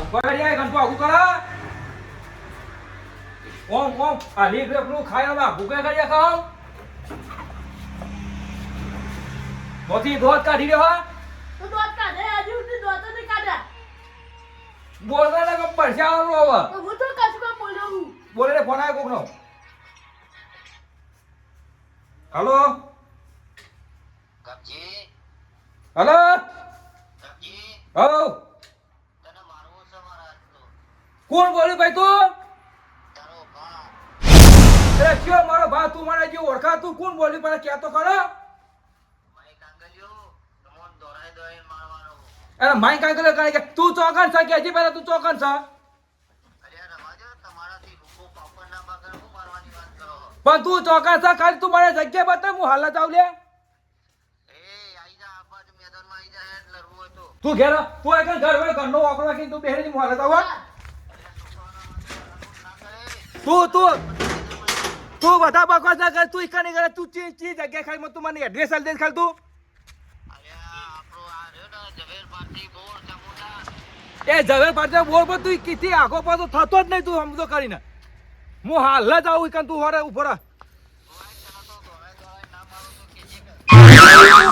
બગડિયા ગંટો આગુ કરા ઓમ આ લીક રેપનું ખાયા ભૂકે કર્યા ખાવ મોતી દોત કાઢી રહ્યો હા તો દોત કાઢે આજુ સુધી દોત નહીં કાઢ્યા બોલવા ને પરસાવાનો હવે તો હું તો કશું કામ બોલ્યો હું બોલે રે ફોન આવ્યો કોકનો હલો કબજી હલો કબજી હો તને મારવો છે મારા તો કોણ બોલ્યું ભાઈ તું તારો ભા અરે ક્યો મારો ભા તું મને જે ઓળખા તું કોણ બોલ્યું પણ કે તો ખરો માઈ કાંગલ્યો તમોન દોરાઈ મારવાનો અરે માઈ કાંઈ કરે કે તું ચોકન છે કે હજી પહેલા તું ચોકન છે અરે રવાજો તમારાથી રૂપો પાપડ ના બગર હું મારવાની વાત કરો પણ તું ચોકન છે ખાલી તું મને જગ્યા બતાવ હું હાલત આવ લે એ આઈ જા આ બાજુ મેદાનમાં આઈ જા એટલે લડવું હોય તો તું ઘેર તું એકન ઘર હોય ઘરનો વાકડો રાખીને તું બેહરી હું હાલત આવ તું બધા બકવાસ ના કર તું ઈકાની કરે તું ચી જગ્યા ખાલી તું મને એડ્રેસ આલ દે ખાલી તું અરે આપણો આ રહ્યો ને ઝવેર પાર્ટી બોર ચમોટા એ જવેર પાટે બોલ પર તું કીધી આખો પાછો થતો જ નહીં તું સમજો કરીને હું હાલ જ આવું ઈકન તું હોરે ઉભો રહ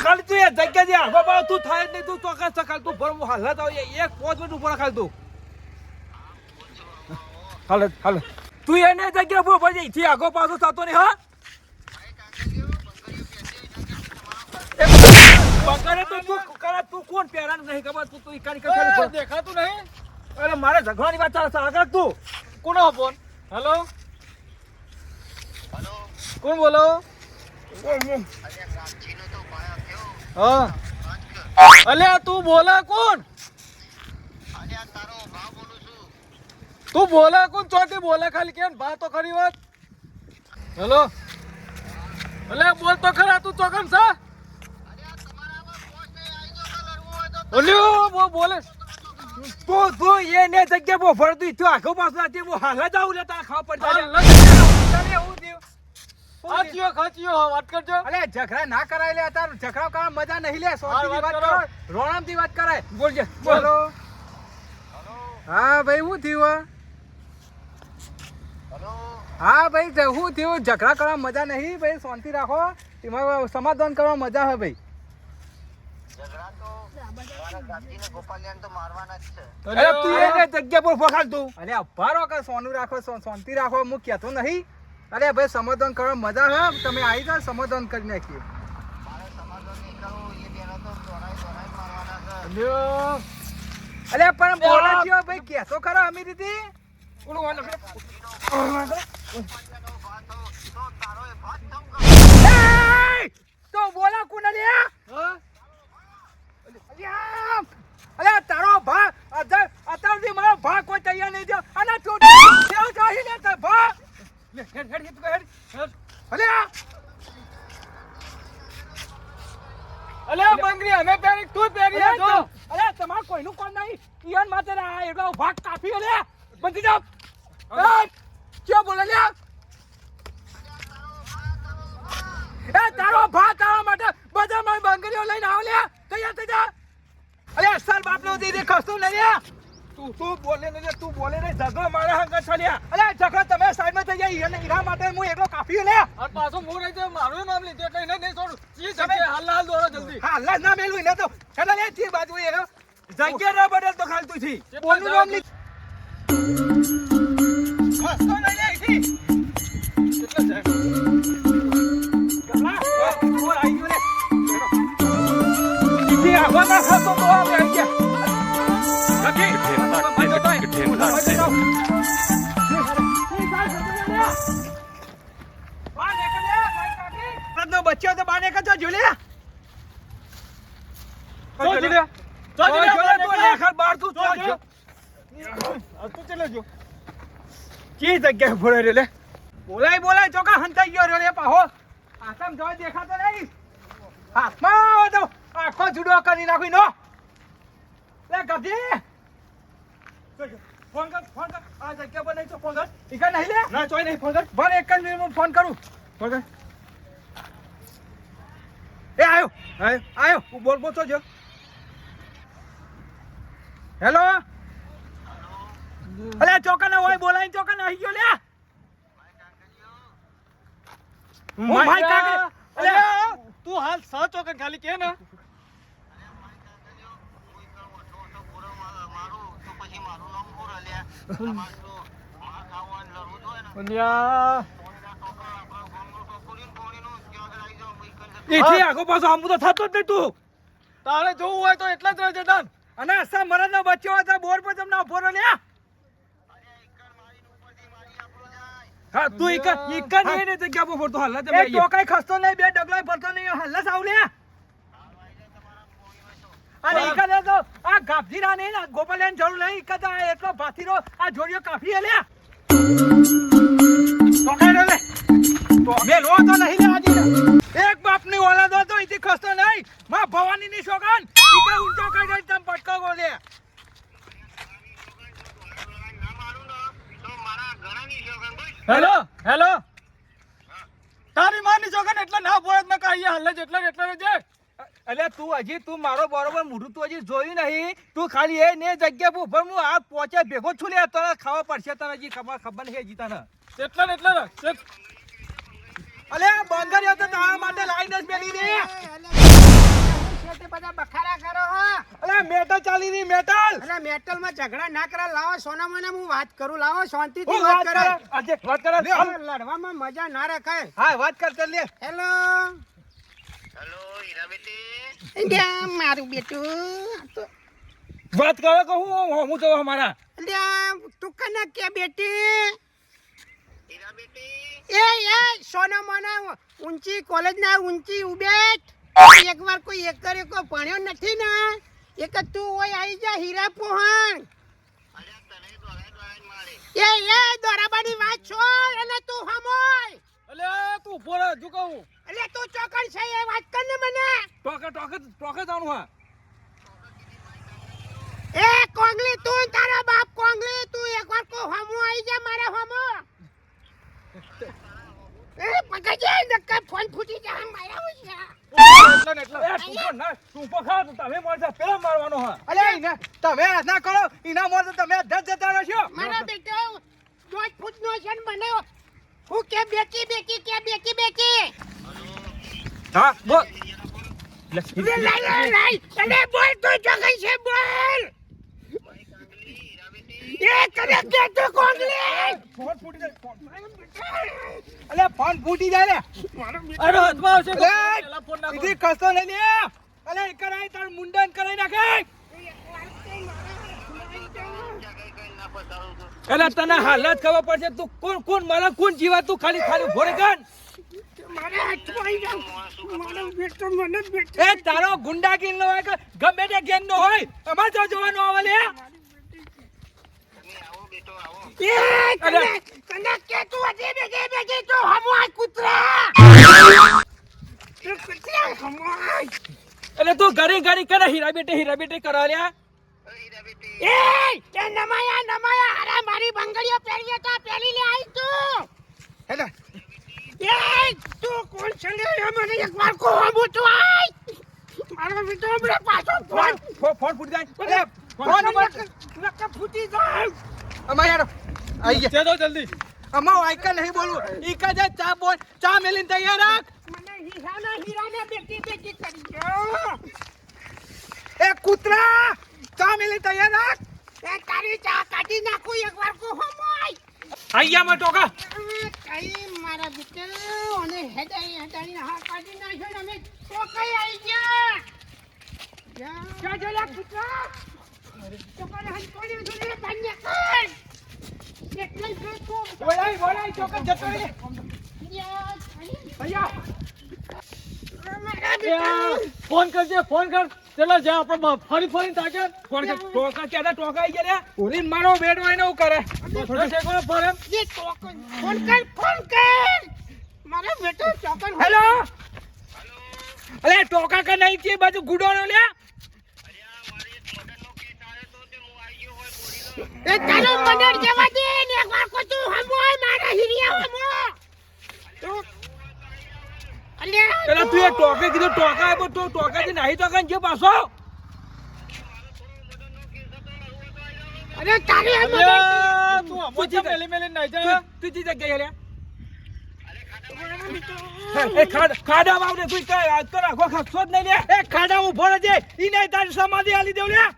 ખાલી તું એ જગ્યા જે આખો પાછો તું થાય જ નહીં તું ચોક્કસ છે ખાલી તું ભર હું હાલ જ આવું એક 5 મિનિટ ઉભો રહ ખાલી તું હાલ તું એને જગ્યા ઉભો પડે ઈથી આખો પાછો થતો નહીં હા બકરે તો તું કરે તું કોણ પહેરાનું નહીં ખબર તું ઈકાની કર દેખાતું નહીં અરે મારે ઝઘડાની વાત ચાલે છે આગળ તું કોનો ફોન હેલો હલો કોણ બોલો અરે કાંચીનો તો પાયો થયો હા અલ્યા તું બોલે કોણ અરે આ તારો ભા બોલું છું તું બોલે કોણ ચોથી બોલે ખાલી કેમ ભા તો ખરી વાત હેલો અલ્યા બોલ તો ખરા તું ચોકન છે અરે આ તમારામાં પોસ્ટ નહીં આઈ જો તો લડવું હોય તો ઓલ્યો બોલે તું એને જગ્યા બહુ ફરતું તું આખો પાછો આથી હું હાલ જ આવું લે તારા ખાવા પડતા એવું થયું ખાચીઓ વાત કરજો અલે ઝઘડા ના કરાય લે તાર ઝઘડા કરવા મજા નહીં લે સોતીની વાત કરો રોણામથી વાત કરાય બોલજે બોલો હા ભાઈ શું થયું હલો હા ભાઈ શું થયું ઝઘડા કરવા મજા નહીં ભાઈ શાંતિ રાખો એમાં સમાધાન કરવા મજા હે ભાઈ ઝઘડા તો મારા કાંચીને ગોપાલિયાને તો મારવાના જ છે અરે તું એને જગ્યા પર ફોખાલ તું અરે અભારો કે સોનું રાખો શાંતિ રાખો હું કહેતો નહીં અરે ભાઈ સમાધાન કરવા મજા હે તમે આવી જાઓ સમાધાન કરી નાખીએ મારે સમાધાન નહીં કરવું એ બેનો તો દોરાઈ મારવાના છે અરે પણ બોલે છે ભાઈ કહેતો ખરા અમી દીદી ઓલું વાલો તારો એ ભાત થમ તો બોલા કોને લે અલે તારો ભા અત્યારથી મારો ભા કોઈ તૈયાર નહીં થયો અને તું ચાહી લે તાર ભા લે હેડ તું હેડ અલે મંગરી અમે પહેરી તું પહેરી જો અલે તમાર કોઈનું કોણ નહીં ઈયન માતે આ એટલો ભાગ કાપી લે બંધી જાવ ક્યાં બોલે લે એ તારો ભા તારા માટે બધા મારી બંગરીઓ લઈને આવ લે તૈયાર થઈ જા અરે અસલ બાપનો દીદી ખસતું નહીં તું બોલે ને ઝઘડો મારા હંગત છલ્યા અરે ઝઘડો તમે સાઈડમાં થઈ જાય ઈરા માટે હું એકલો કાપી લે અને પાછો હું રહી જાય મારું નામ લીધું એટલે એને નહીં છોડું ઈ જગ્યા હાલ દોરો જલ્દી હાલ ના મેલું એને તો હેડા લે થી બાજુ એનો જગ્યા ના બદલ તો ખાલતું છે બોલનું નામ લીધું ખસતો નહીં લે ઈથી કેટલા છે ગલા ઓર આવી ગયો લે ઈથી આગો ના ખાતો તો આવે આવી ગયા બચ્ચો તો બાને કચો જોલ્યા બોલાય ચોકા હંતાઈ ગયો રે પાહો આસામ જોઈ દેખાતો નહીં હાથમાં તો આખો જુડો કરી નાખી નો લે ગધી ફોન કર આ જગ્યા પર નહીં તો ફોન કર ઈકા નહીં લે ના ચોય નહીં ફોન કર ભલે એક જ મિનિટમાં ફોન કરું ફોન કર એ આયો બોલ તો જો હેલો અલ્યા ચોકન હોય બોલાઈ ચોકન આવી ગયો લ્યા હું માય કાકે અલ્યા તું હાલ 6 ચોકન ખાલી કે ને અલ્યા એથી આગો પાછો આમ તો થતો જ નહીં તું તારે જોવું હોય તો એટલા જ રહેજે ડન અને અસા મરદનો બચ્ચો હતો બોર પર તમને ઉભો રહો લ્યા હા તું ઈકન નહીં ને જગ્યા પર ફરતો હાલ તમે એ ટોકાઈ ખસતો નહીં બે ડગલાય ફરતો નહીં હાલ સાવ લ્યા અને ઈકન તો આ ગાભજીરા નહીં ને ગોપાલન જરૂર નહીં ઈકન તો એટલો ભાથીરો આ જોડિયો કાફી હે લ્યા ટોકાઈ રે તો બે લો તો નહીં લે આજે એક બાપની ઓલાદ હતો ઈથી ખસતો નહીં માં ભવાનીની સોગન ઈકે ઊંચો કરી દઈ તમ પટકો બોલે હેલો હેલો તારી માની ચોકન એટલે ના બોલ ન કહીએ હાલ જ એટલે રહેજે અલ્યા તું હજી તું મારો બરોબર મોઢું તું હજી જોયું નહીં તું ખાલી એ ને જગ્યા પર ઉભર હું આ પહોંચે ભેગો છું લે તને ખાવા પડશે તને હજી ખબર નહીં હજી તને એટલે ને અલ્યા બંગર તો તારા માટે લાઈન જ મેલી દે બધા બખાડા કરો હા અલ્યા મેટલ ચાલી ની મેટલ અરે મેટલ માં ઝઘડા ના કરા લાવો સોના મને હું વાત કરું લાવો શાંતિથી હું વાત કરે આજે વાત કરે લડવામાં મજા ના રખાય હા વાત કર લે હેલો હેલો હીરાબેટી ઇન્ડિયા મારું બેટું વાત કરો કે હું તો અમારા અલ્યા તું કને કે બેટી હીરાબેટી એ સોના મને ઊંચી કોલેજ ના ઊંચી ઉબેટ એકવાર કોઈ એક કરે કોઈ ભણ્યો નથી ને એક જ તું હોય આવી જા હીરા પોહણ અલ્યા તને દોરાય મારે એ દોરાબાની વાત છોડ અને તું હમોય અલ્યા તું ઉભો રહે જો કહું એટલે તું ચોકન છે એ વાત કર ને મને ટોકે જાણું હા એ કોંગલી તું ને તારા બાપ કોંગલી તું એકવાર કો હમો આવી જા મારા હમો એ પકડજે નક્કા ફોન ફૂટી જા મારા ઉછા તું પખા તમે મારતા પેલા મારવાનો હા અલ્યા ઈને તમે ના કરો ઈના મોર તો તમે 10 જતા રહેશો મારા બેટો 2 ફૂટનો છે ને બનાવ્યો હું કે બેકી હા બોલ લઈ અલે બોલ તું જગઈ છે બોલ એ કરે કે તું કોંગલી ફોન ફૂટી જાય અલ્યા ફોન ફૂટી જાય લે અરે હાથમાં આવશે અલ્યા, પેલા ફોન નાખો ઈથી ખસતો નહીં લે અલ્યા ઈ કરાય તાર મુંડન કરાઈ નાખે અલ્યા તને હાલત ખબર પડશે તું કોણ મારા કોણ જીવા તું ખાલી ભોરે ગન મારે હાથમાં જાવ મારો બેટો મને બેટો એ તારો ગુંડા ગીન નો હોય કે ગમે તે ગેંગ નો હોય અમાર તો જોવાનો આવે લે એ કને કે તું અજે બેગે તો હમો આ કૂતરા તું કૂતરા હમો એટલે તું ઘડી કરે હીરા બેટે કરો લ્યા એ નમાયા અરે મારી બંગડીઓ પહેરીએ તો પહેરી લે આઈ તું હેલો એ તું કોણ છે લે મને એકવાર કો હમો તું આઈ મારો બેટો મને પાછો ફોન ફોન ફૂટી જાય ફોન નકા ફૂટી જાય અમાર યાર આઈ ગયા દે દો જલ્દી અમાર આઈકા નહીં બોલવું ઈ કા જા ચા મેલીને તૈયાર રાખ મને હીરાને બેટી કરી ગયો એ કૂતરા ચા મેલી તૈયાર રાખ એ તારી ચા કાઢી નાખું એકવાર કો હમોય આઈ ગયા માં ટોકા કઈ મારા બેટે અને હેડાઈ હા કાઢી નાખ્યો ને અમે તો કઈ આવી ગયા જા જા કૂતરા તો કરે હન કોને જોડે પાણી કર એટલે તો બોલાઈ ટોકા જતો રે ભૈયા ફોન કર ચલો જા આપણે ફરી તાકે ફોન કર ટોકા કેડા ટોકા આઈ ગયા રે ઓરીન મારો બેડ હોય ને હું કરે થોડો શેકો ફોન એમ ये टोकन फोन कर मारा बेटा टोकन હેલો અલે ટોકા કે નહીં કે બાજુ ગુડોનો લે ए तारो मर्डर जवा दे ने एकबार को तू हमोय मारा हिरिया हमो तो अले પેલા તું એ ટોકે કીધું ટોકા આપ્યો તો ટોકાથી નહીં ટોકા જે પાછો अरे तारे हम અલ્યા તું અમો ચા મેલી મેલી નહીં જાય તું જી જગ્યાએ લે એ ખાડા વાવને કોઈ કઈ તો રાખો ખસો જ નહીં લે એ ખાડા ઉભો રહેજે ઈ નહીં તારી સમાધિ આલી દેવ લે અરે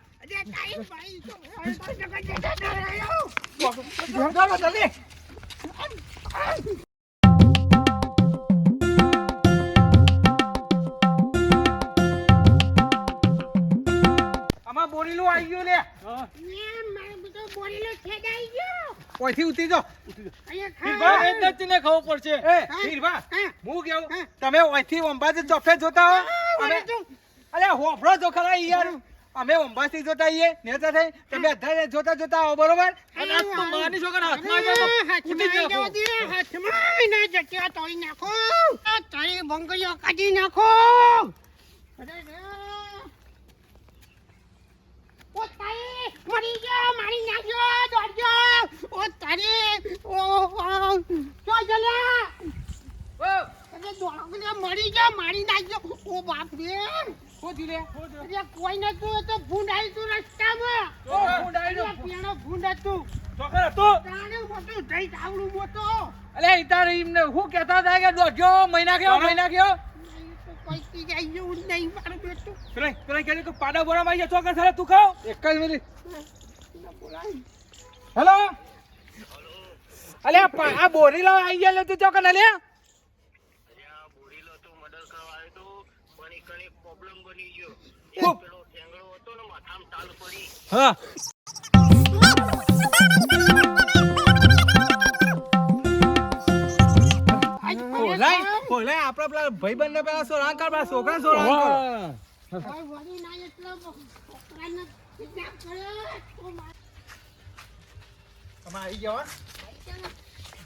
તારી ભાઈ તો જગત જગત રહ્યો ચાલો જલ્દી આમાં બોરીલું આવી ગયું લે મારો બધો બોરેલો છેડાઈ ગયો ઓયથી ઉતરી જાઓ અહીંયા હીરભા એ નચને ખાવું પડશે એ હીરભા હા. હું કેવું તમે ઓયથી અંબાજી ચોફે જોતા હો અમે અરે હોફળો જો ખરા યાર અમે અંબાજી જોતા આઈએ નેતા થઈ તમે અધારે જોતા જોતા આવો બરોબર અને આ તો માની છોકરા હાથમાં આવ્યો તો ફૂટી ગયો. હાથમાં ના જગ્યા તોડી નાખો આ તારી બંગડીઓ કાઢી નાખો અરે રે. ઓ તારી મરી ગયો મારી નાખ્યો દોડજો ઓ તારી ઓ જો જલ્યા અરે દોડો મરી ગયો મારી નાખ્યો ઓ બાપ રે શું થયું લે અરે કોઈ નતું એ તો ભૂંડ આવી તું રસ્તામાં ઓ ભૂંડ આયલો. અરે પેલો ભૂંડ હતું છોકરા તું તાણે મોટું જઈ તાવડું મોટો અલે ઈતાર એમને હું કહેતા હતા કે દોઢ્યો મહિના ગયો પૈકી જાય જેવું નહીં મારું બેટું પેલા કહે કે પાડા બોરા માં છોકરા સારા તું ખાઓ એક જ મિનિટ હેલો અલે આ બોરી લાવ આવી ગયા તું ચોકન અલે ત્યાં બોરીલો તો મર્ડર કરવા આવ્યો તો પણ એક કણે પ્રોબ્લેમ બની ગયો ખૂબ. પેલો ઠેંગડો હતો ને માથામાં તાલ પડી હા બોલાય આપડા પેલા ભાઈબંધ ને પેલા સોરાંગ કર પેલા છોકરા સોરાંગ કર વળી ના એટલો છોકરાને kidnap કર્યો. ઓ મારા તમે આવી ગયા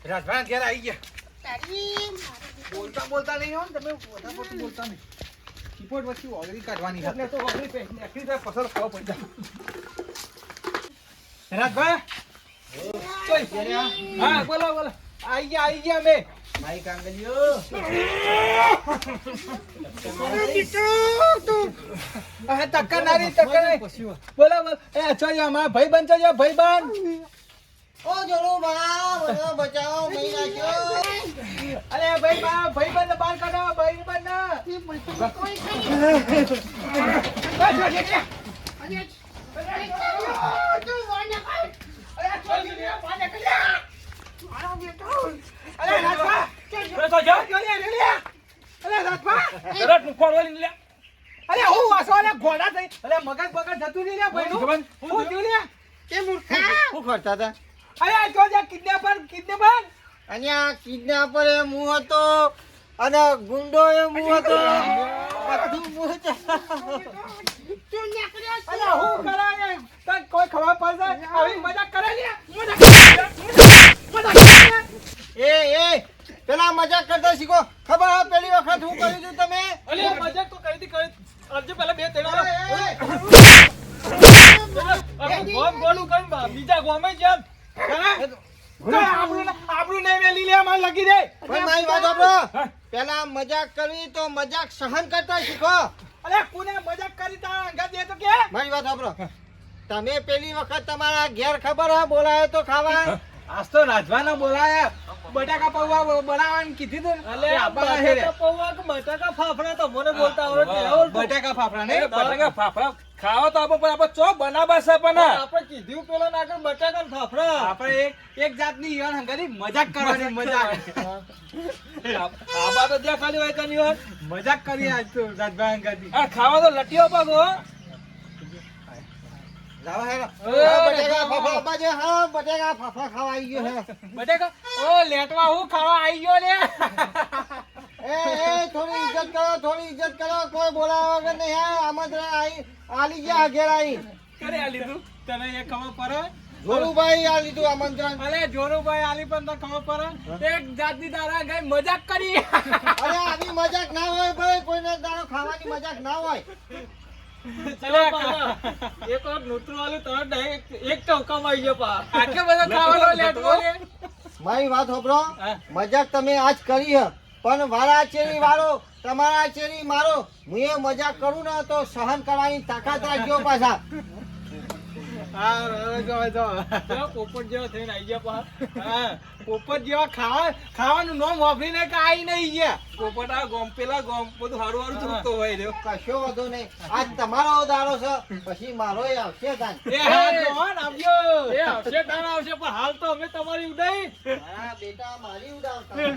રાજભાઈ ઘેર આવી ગયા તારી મારી બોલતા બોલતા નહીં હો ને તમે વધારે પડતું બોલતા નહીં રિપોર્ટ વચ્ચે ઓલરેડી કાઢવાની છે એટલે તો ઓલરેડી નખરી જાય પસર ખાવ પડી જાય રાજભાઈ કોઈ હા બોલો બોલો આવી ગયા અમે માઈ કાંગલીઓ આ ટક્કર નારી બોલો બોલો એ ચોય અમારા ભાઈબંધ ચોય ભાઈબંધ ઓ જોડો બા મને બચાવો મહી નાખ્યો અરે ભાઈબંધ બહાર કાઢો ભાઈબંધ કોઈ ખાલી તું વાને મારો બેટો અરે રાજભા તો જો અરે રાજભા રટ મુખોડ વાળી લે અરે હું વાસો લે ઘોડા થઈ અરે મગજ બગજ જતું નહીં લે ભાઈનું હું થયું લે કે મૂર્ખા શું કરતા હતા અરે જો જે કિડનેપર અને આ કિડનેપર એ મું હતો અને ગુંડો એ મું હતો બધું મું હતો. તું નીકળ્યો છે. અરે હું કરાય તને કોઈ ખબર પડશે આવી મજાક કરે લે મજાક કરે એ પેલા મજાક કરતા શીખો ખબર હે પેલી વખત હું કર્યું હતું તમે અલે મજાક તો કરી અરજે પેલા બે ત્રણ ગોમ ગોળું કરી બીજા ગોમે જેમ આપણું નહીં મેલી લે માર લગી દે પણ મારી વાત સાંભળો પેલા મજાક કરવી તો મજાક સહન કરતા શીખો અરે કોને મજાક કરી તારા અંગા દે તો કે મારી વાત સાંભળો તમે પેલી વખત તમારા ઘેર ખબર હે બોલાયો તો ખાવા આજ તો રાજવાના બોલાયા બટાકા પૌવા બનાવવાનું કીધી તો અલે બટાકા પૌવા કે બટાકા ફાફડા તો મને બોલતા આવડે બટાકા ફાફડા ને બટાકા ફાફડા ખાવા તો આપણે ચોક બનાવવા છે પણ આપણે કીધું પેલો ના કર બટાકા ને ફાફડા આપણે એક જાતની ઈવન હંગાથી મજાક કરવાની મજાક આબા તો જ્યાં ખાલી હોય કની હોય મજાક કરી આજ તો રાજભાઈ હંગાથી આ ખાવા તો લટીઓ પાકો લાવા હેરો બટેકા ફાફા બાજે હા બટેકા ફાફા ખાવા આવી ગયો હે બટાકા ઓ લેટવા હું ખાવા આવી ગયો લે એ થોડી ઇજ્જત કરો કોઈ બોલાવા વગર નહીં હે આમંત્રણ આલી ગયા ઘેર આવી કરે આ લીધું તને એ ખબર પડે જોરુભાઈ આ લીધું આમંત્રણ અલે જોરુભાઈ આલી પણ તને ખબર પડે એક જાતની તારા ગઈ મજાક કરી અરે આવી મજાક ના હોય ભાઈ કોઈને દાડો ખાવાની મજાક ના હોય એક વાર નૂતરું વાળું તરત એક ટોકામાં આવી ગયો પા આટલો બધો ખાવાનો લેટવો લે મારી વાત સાંભળો મજાક તમે આજ કરી હે પણ વાળા ચેરી વાળો તમારા ચેરી મારો હું એ મજાક કરું ને તો સહન કરવાની તાકાત રાખજો પાછા હા જો પોપટ જેવા થઈને આઈ ગયા પા હા પોપટ જેવા ખાવાનું નામ વાપરીને કે આઈ નહીં ગયા પોપટ આ ગોમ પેલા ગોમ બધું હારું હારું ચૂકતો હોય રહ્યો કશો વાંધો નહીં આજ તમારો દાડો છે પછી મારો આવશે તાન એ હા જોન આવજો એ આવશે તાણ આવશે પણ હાલ તો અમે તમારી ઉડાઈ હા બેટા મારી ઉડાવતા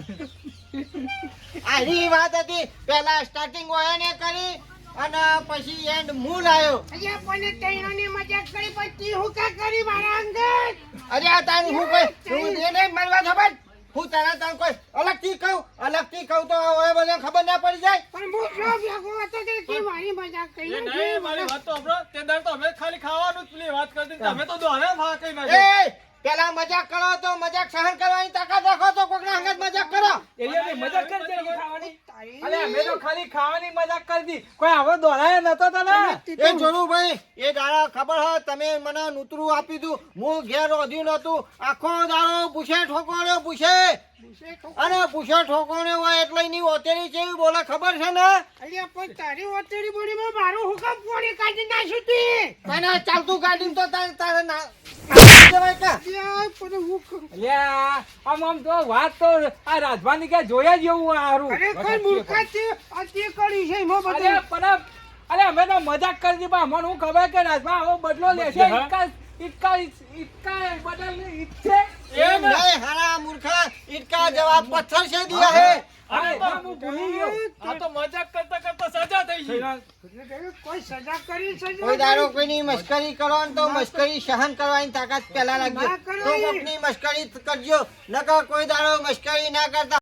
આની વાત હતી પેલા સ્ટાર્ટિંગ હોય ને કરી અને પછી એન્ડ મૂળ આવ્યો અહીંયા પણ તૈણોની મજાક કરી પછી હું કા કરી મારા અંગત અરે આ તાન હું કોઈ હું એને મારવા ખબર હું તાન કોઈ અલગથી કહું તો હવે બધા ખબર ના પડી જાય પણ હું જો ભેગો હતો કે મારી મજાક કરી એ નહીં મારી વાત તો આપણો તે દાડ તો અમે ખાલી ખાવાનું જ પેલી વાત કરતી તમે તો દોરે ફા કઈ નાખ્યો એ પેલા મજાક કરો તો મજાક સહન કરવાની તાકાત રાખો તો કોકના અંગત મજાક કરો એની મજાક કરજે ખાવાની અલે અમે તો ખાલી ખાવાની મજાક કરતી કોઈ આવો દોડાય નતો તને એ જોડું ભાઈ એ દાડા ખબર હોય તમે મને નૂતરું આપી દઉં હું ઘેર રોધ્યું નતું આખો દાડો પૂછે અને પૂછે ઠોકોણ્યો હોય એટલે એની ઓતેરી કેવી બોલે ખબર છે ને અહીંયા પણ તારી ઓતરી બોડીમાં મારું હુકમ પોણી કાઢી નાખ્યું તે મને ચાલતું ગાડીમાં તો તારે ના જવાય કે યાર પણ હું અલ્યા આમ તો વાત તો આ રાજભાની કે જોયા જેવું હારું ખરેખર મૂર્ખા છે આ તે કરી છે એમાં અરે બધું પણ અરે અમે તો મજાક કરી દી પણ અમને હું ખબર કે રાજભા આવો બદલો લેશે ઇટકા બદલ ઈચ્છે એમ નહીં હારા મૂર્ખા ઈટકા જવાબ પથ્થર છે દિયા હે અરે હું ભૂલી ગયો આ તો મજાક કરતા કરતા સજા થઈ ગઈ કોઈ સજા કરી છે કોઈ દાડો કોઈની મસ્કરી કરો ને તો મસ્કરી સહન કરવાની તાકાત પેલા લાગજો ના કરો તો કોકની મસ્કરી કરજો નકર કોઈ દાડો મસ્કરી ના કરતા